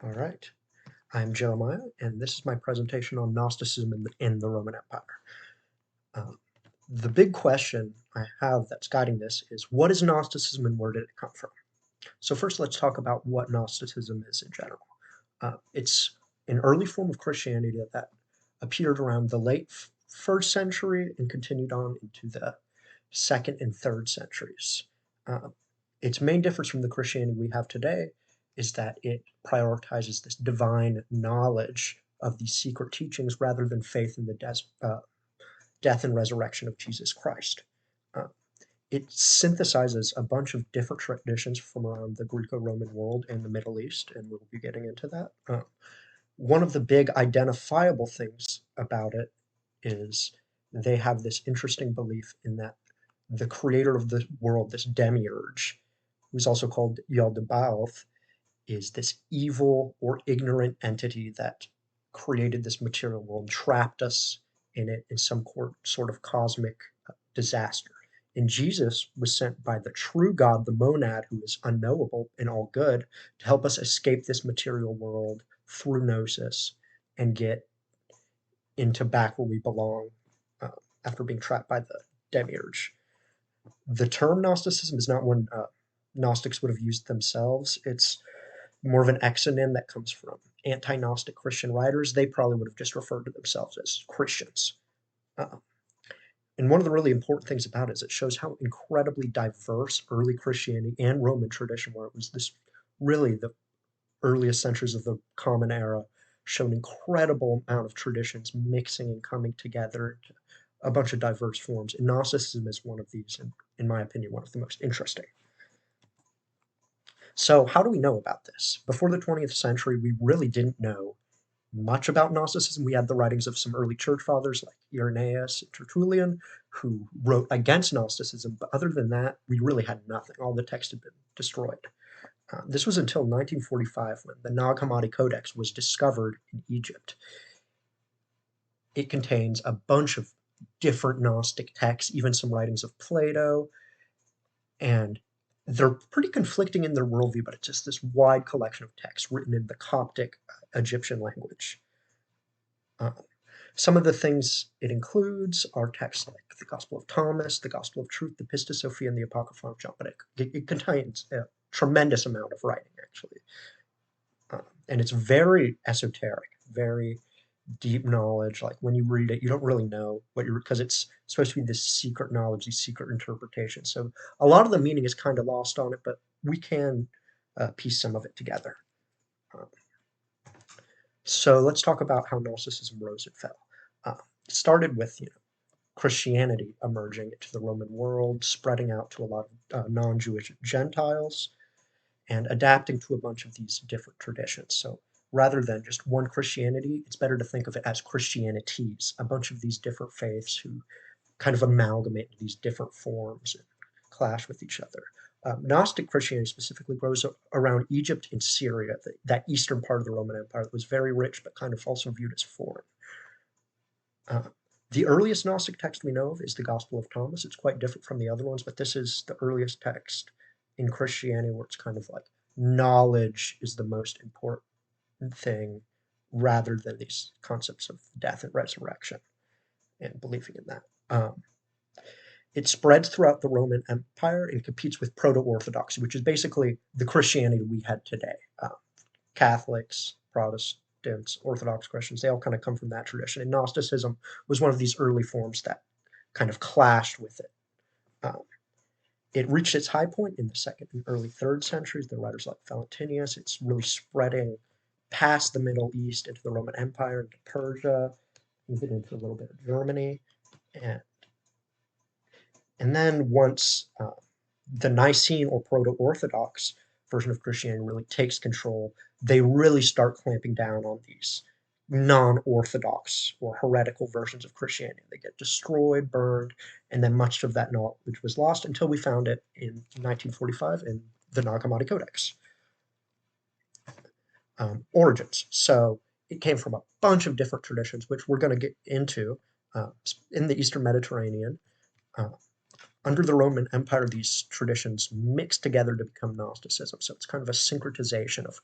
All right. I'm Jeremiah, and this is my presentation on Gnosticism in the Roman Empire. Um, the big question I have that's guiding this is, what is Gnosticism and where did it come from? So first, let's talk about what Gnosticism is in general. It's an early form of Christianity that appeared around the late first century and continued on into the second and third centuries. Uh, its main difference from the Christianity we have today is that it prioritizes this divine knowledge of these secret teachings rather than faith in the death and resurrection of Jesus Christ. Uh, it synthesizes a bunch of different traditions from around the Greco-Roman world and the Middle East, and we'll be getting into that. One of the big identifiable things about it is they have this interesting belief in that the creator of the world, this demiurge, who's also called Yaldabaoth, is this evil or ignorant entity that created this material world, trapped us in it in some sort of cosmic disaster. And Jesus was sent by the true God, the monad, who is unknowable and all good, to help us escape this material world through gnosis and get into back where we belong uh, after being trapped by the demiurge. The term Gnosticism is not one Gnostics would have used themselves. It's more of an exonym that comes from anti-Gnostic Christian writers. They probably would have just referred to themselves as Christians. Uh, and one of the really important things about it is it shows how incredibly diverse early Christianity and Roman tradition were. It was this really the earliest centuries of the Common Era showed an incredible amount of traditions mixing and coming together into a bunch of diverse forms. And Gnosticism is one of these, and in my opinion, one of the most interesting. So how do we know about this? Before the 20th century, we really didn't know much about Gnosticism. We had the writings of some early church fathers like Irenaeus and Tertullian, who wrote against Gnosticism, but other than that, we really had nothing. All the texts had been destroyed. This was until 1945 when the Nag Hammadi Codex was discovered in Egypt. It contains a bunch of different Gnostic texts, even some writings of Plato, and they're pretty conflicting in their worldview, but it's just this wide collection of texts written in the Coptic Egyptian language. Uh, some of the things it includes are texts like the Gospel of Thomas, the Gospel of Truth, the Pista Sophia, and the Apocrypha of John, but it contains a tremendous amount of writing, actually. And it's very esoteric, very deep knowledge. Like when you read it, you don't really know what you're, because it's supposed to be this secret knowledge, these secret interpretations. So a lot of the meaning is kind of lost on it, but we can piece some of it together. Um, so let's talk about how Gnosticism rose and fell. It started with Christianity emerging into the Roman world, spreading out to a lot of non-Jewish Gentiles, and adapting to a bunch of these different traditions. So rather than just one Christianity, it's better to think of it as Christianities, a bunch of these different faiths who kind of amalgamate into these different forms and clash with each other. Gnostic Christianity specifically grows around Egypt and Syria, that eastern part of the Roman Empire that was very rich but kind of also viewed as foreign. Uh, the earliest Gnostic text we know of is the Gospel of Thomas. It's quite different from the other ones, but this is the earliest text in Christianity where it's kind of like knowledge is the most important thing rather than these concepts of death and resurrection and believing in that. It spreads throughout the Roman Empire and competes with proto-Orthodoxy, which is basically the Christianity we had today. Catholics, Protestants, Orthodox Christians, they all kind of come from that tradition. And Gnosticism was one of these early forms that kind of clashed with it. Um, it reached its high point in the second and early third centuries. The writers like Valentinius. It's really spreading past the Middle East into the Roman Empire, into Persia, even into a little bit of Germany. And then once the Nicene or Proto-Orthodox version of Christianity really takes control, they really start clamping down on these non-Orthodox or heretical versions of Christianity. They get destroyed, burned, and then much of that knowledge was lost until we found it in 1945 in the Nag Hammadi Codex. Origins. So it came from a bunch of different traditions, which we're going to get into in the Eastern Mediterranean. Under the Roman Empire, these traditions mixed together to become Gnosticism. So it's kind of a syncretization of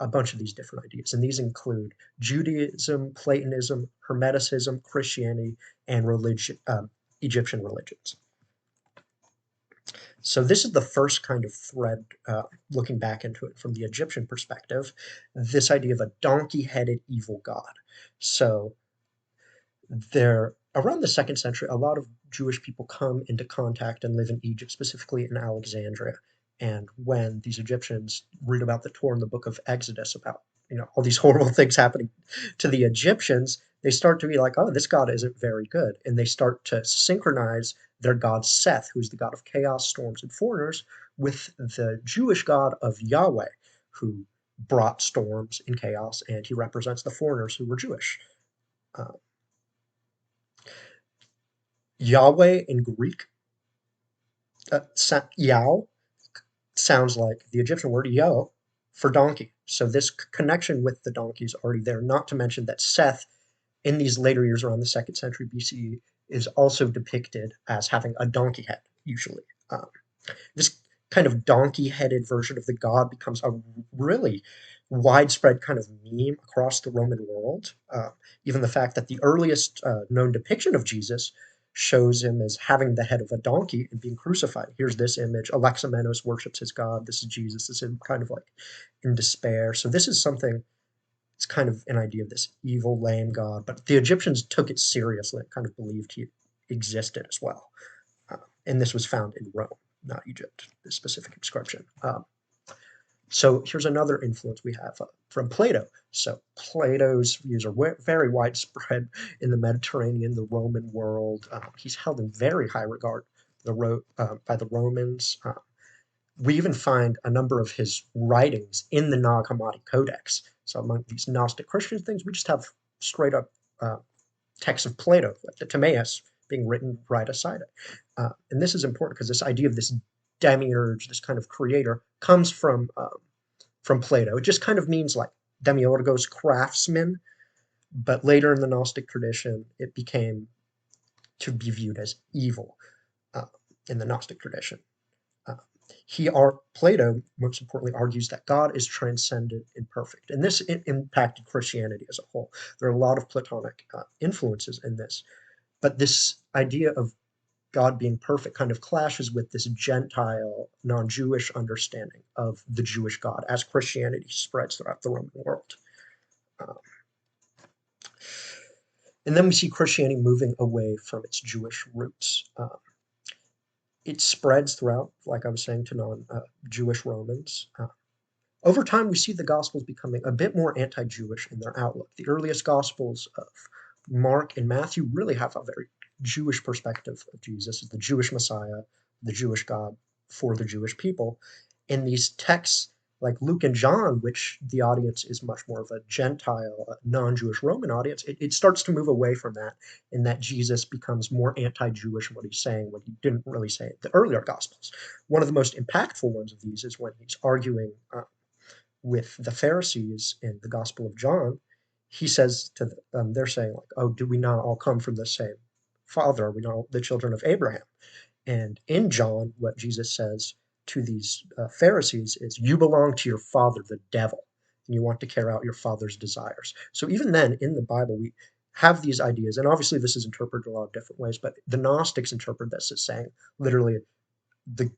a bunch of these different ideas, and these include Judaism, Platonism, Hermeticism, Christianity, and Egyptian religions. So this is the first kind of thread, looking back into it from the Egyptian perspective, this idea of a donkey-headed evil god. So there, around the 2nd century, a lot of Jewish people come into contact and live in Egypt, specifically in Alexandria. And when these Egyptians read about the Torah in the book of Exodus, about all these horrible things happening to the Egyptians, they start to be like, oh, this god isn't very good. And they start to synchronize their god Seth, who's the god of chaos, storms, and foreigners, with the Jewish god of Yahweh, who brought storms and chaos, and he represents the foreigners who were Jewish. Uh, Yahweh in Greek, Yao, sounds like the Egyptian word yo for donkey. So this connection with the donkey is already there. Not to mention that Seth, in these later years around the 2nd century BCE, is also depicted as having a donkey head, usually. Um, this kind of donkey-headed version of the god becomes a really widespread kind of meme across the Roman world. Even the fact that the earliest known depiction of Jesus shows him as having the head of a donkey and being crucified. Here's this image. Alexamenos worships his god. This is Jesus. This is him kind of like in despair. So this is something, it's kind of an idea of this evil, lame god, but the Egyptians took it seriously and kind of believed he existed as well. And this was found in Rome, not Egypt, this specific inscription. So here's another influence we have from Plato. So Plato's views are very widespread in the Mediterranean, the Roman world. He's held in very high regard by the Romans. We even find a number of his writings in the Nag Hammadi Codex. So among these Gnostic Christian things, we just have straight up texts of Plato, like the Timaeus, being written right aside it. And this is important because this idea of this demiurge, this kind of creator, comes from Plato. It just kind of means like demiurgos, craftsman, but later in the Gnostic tradition, it became to be viewed as evil uh, in the Gnostic tradition. Uh, Plato, most importantly, argues that God is transcendent and perfect, and this impacted Christianity as a whole. There are a lot of Platonic influences in this, but this idea of God being perfect kind of clashes with this Gentile, non-Jewish understanding of the Jewish God as Christianity spreads throughout the Roman world. Um, and then we see Christianity moving away from its Jewish roots. It spreads throughout, like I was saying, to non-Jewish Romans. Over time, we see the Gospels becoming a bit more anti-Jewish in their outlook. The earliest Gospels of Mark and Matthew really have a very Jewish perspective of Jesus as the Jewish Messiah, the Jewish God for the Jewish people. In these texts, like Luke and John, which the audience is much more of a Gentile, non-Jewish Roman audience, it starts to move away from that, in that Jesus becomes more anti-Jewish in what he's saying, what he didn't really say in the earlier Gospels. One of the most impactful ones of these is when he's arguing with the Pharisees in the Gospel of John. He says to them, they're saying like, "Oh, do we not all come from the same Father? Are we not the children of Abraham?" And in John, what Jesus says to these Pharisees is, "You belong to your father, the devil, and you want to carry out your father's desires." So even then, in the Bible, we have these ideas, and obviously this is interpreted a lot of different ways, but the Gnostics interpret this as saying literally the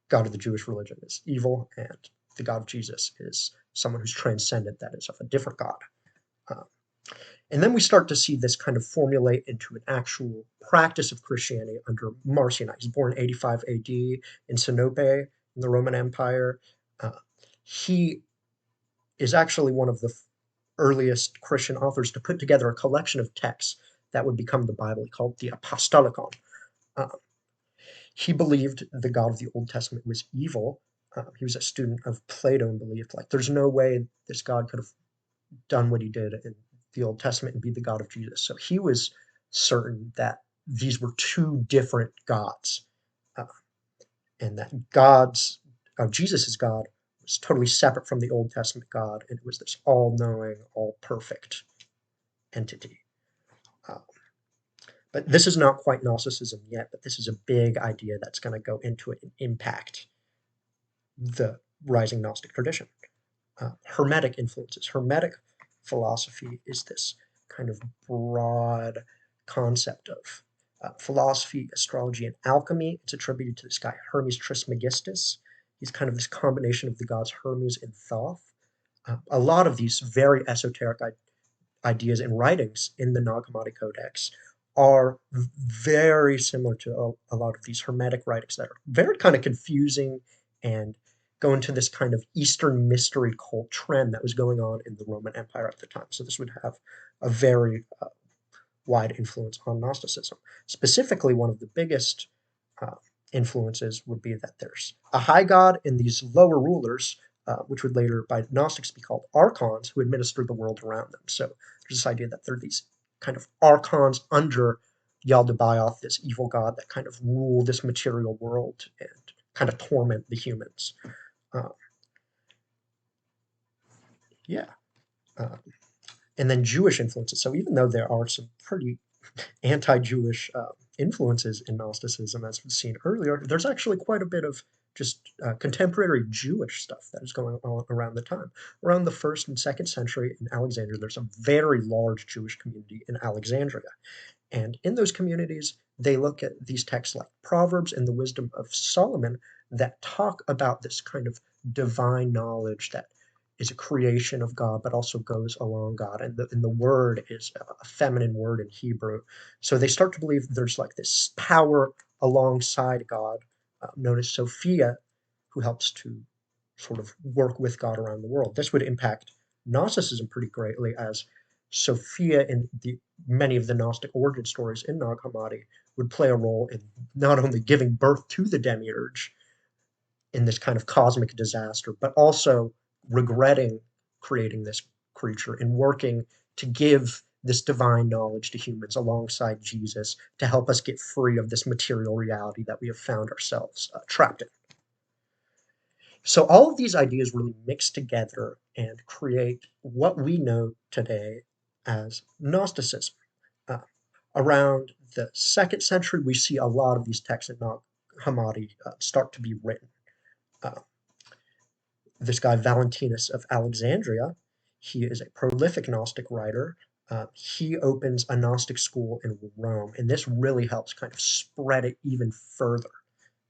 God of the Jewish religion is evil, and the God of Jesus is someone who's transcendent, that is, of a different God. Uh, and then we start to see this kind of formulate into an actual practice of Christianity under Marcion. He's born 85 AD in Sinope in the Roman Empire. Uh, he is actually one of the earliest Christian authors to put together a collection of texts that would become the Bible, called the Apostolicon. Uh, he believed the God of the Old Testament was evil. He was a student of Plato and believed like there's no way this God could have done what he did in the Old Testament and be the God of Jesus. So he was certain that these were two different gods, uh, and that Jesus's God was totally separate from the Old Testament God, and it was this all-knowing, all-perfect entity. Uh, but this is not quite Gnosticism yet, but this is a big idea that's going to go into it and impact the rising Gnostic tradition. Hermetic influences. Hermetic philosophy is this kind of broad concept of philosophy, astrology, and alchemy. It's attributed to this guy, Hermes Trismegistus. He's kind of this combination of the gods Hermes and Thoth. A lot of these very esoteric ideas and writings in the Nag Hammadi Codex are very similar to a lot of these Hermetic writings that are very kind of confusing and go into this kind of Eastern mystery cult trend that was going on in the Roman Empire at the time. So this would have a very wide influence on Gnosticism. Specifically, one of the biggest uh, influences would be that there's a high god and these lower rulers, which would later by Gnostics be called archons, who administer the world around them. So there's this idea that there are these kind of archons under Yaldabaoth, this evil god that kind of rule this material world and kind of torment the humans. Uh, yeah. Uh, and then Jewish influences. So even though there are some pretty anti-Jewish influences in Gnosticism, as we've seen earlier, there's actually quite a bit of just contemporary Jewish stuff that is going on around the time. Around the first and second century in Alexandria, there's a very large Jewish community in Alexandria. And in those communities, they look at these texts like Proverbs and the wisdom of Solomon that talk about this kind of divine knowledge that is a creation of God, but also goes along God. And the word is a feminine word in Hebrew. So they start to believe there's like this power alongside God, known as Sophia, who helps to sort of work with God around the world. This would impact Gnosticism pretty greatly, as Sophia in many of the Gnostic origin stories in Nag Hammadi would play a role in not only giving birth to the demiurge in this kind of cosmic disaster, but also regretting creating this creature and working to give this divine knowledge to humans alongside Jesus to help us get free of this material reality that we have found ourselves trapped in. So all of these ideas really mix together and create what we know today as Gnosticism. Uh, Around the second century, we see a lot of these texts in Nag Hammadi start to be written. Uh, this guy, Valentinus of Alexandria, he is a prolific Gnostic writer. He opens a Gnostic school in Rome, and this really helps kind of spread it even further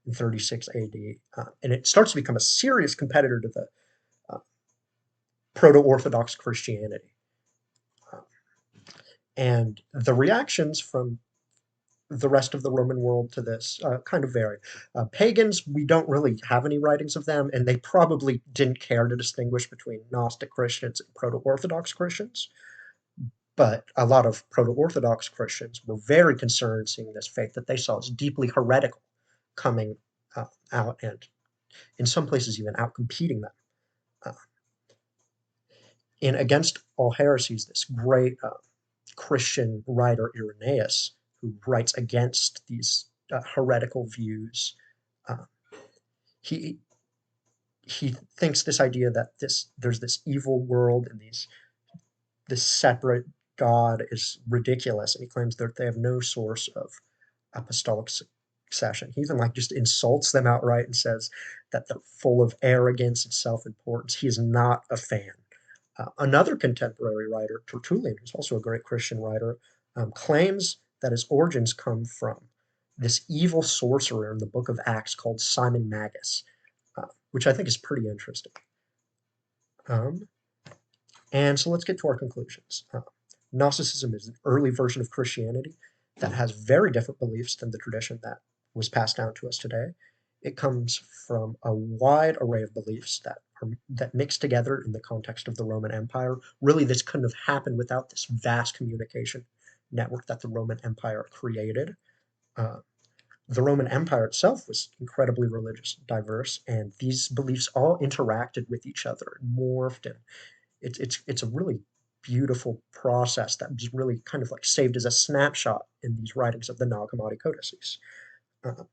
in 36 AD. And it starts to become a serious competitor to the uh, proto-Orthodox Christianity. Uh, and the reactions from the rest of the Roman world to this kind of vary. Pagans, we don't really have any writings of them, and they probably didn't care to distinguish between Gnostic Christians and Proto-Orthodox Christians. But a lot of Proto-Orthodox Christians were very concerned seeing this faith that they saw as deeply heretical coming out and in some places even out competing them. Uh, in Against All Heresies, this great Christian writer Irenaeus, who writes against these heretical views, uh, he he thinks this idea that there's this evil world and this separate God is ridiculous, and he claims that they have no source of apostolic succession. He even like just insults them outright and says that they're full of arrogance and self-importance. He is not a fan. Another contemporary writer, Tertullian, who's also a great Christian writer, claims that his origins come from this evil sorcerer in the book of Acts called Simon Magus, which I think is pretty interesting. Um, and so let's get to our conclusions. Gnosticism is an early version of Christianity that has very different beliefs than the tradition that was passed down to us today. It comes from a wide array of beliefs that mix together in the context of the Roman Empire. Really, this couldn't have happened without this vast communication network that the Roman Empire created. Uh, the Roman Empire itself was incredibly religious, diverse, and these beliefs all interacted with each other and morphed, and it's a really beautiful process that was really kind of like saved as a snapshot in these writings of the Nag Hammadi codices. Uh,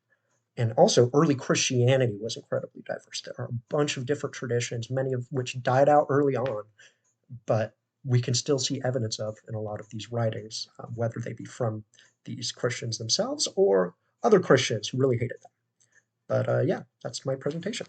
and also, early Christianity was incredibly diverse. There are a bunch of different traditions, many of which died out early on, but we can still see evidence of in a lot of these writings, whether they be from these Christians themselves or other Christians who really hated them. But yeah, that's my presentation.